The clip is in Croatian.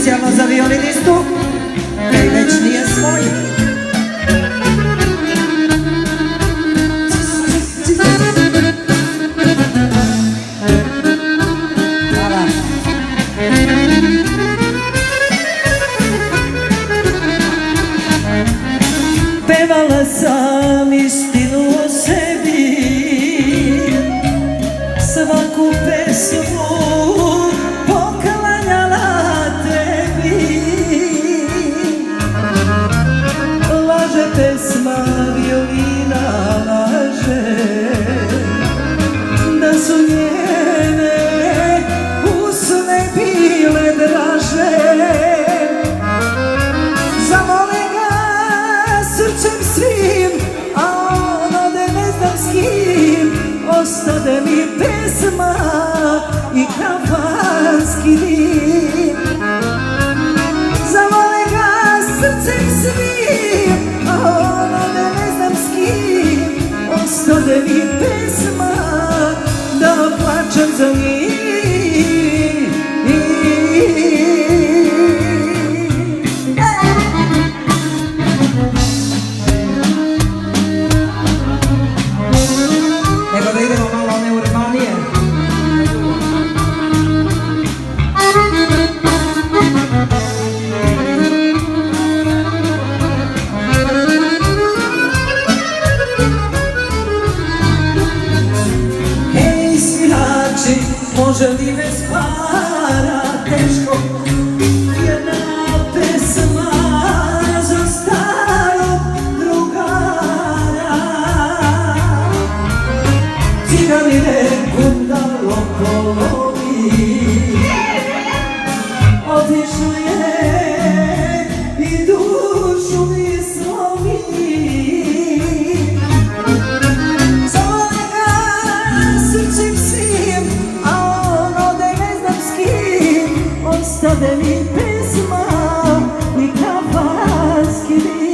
specijalno za violinistu koji već nije svoj. Hvala. Pevala sam istinu o sebi, svaku pesmu pesma violina laže, da su njene usne bile draže. Zavole ga srcem svim, a ono da ne znam s kim, ostade mi pesma i kafanski dim. Zavole ga srcem svim, ono da ne znam s kim, ostade mi pesma da plačem za njih. Nego da idemo malo one urbanije. Može li bez para teško jedna pesma za starog drugara? Ciganine gundalo polovi, otišla je i dušu mi slomi. Zavole ga srcem svim, ostade mi pesma i kafanski dim.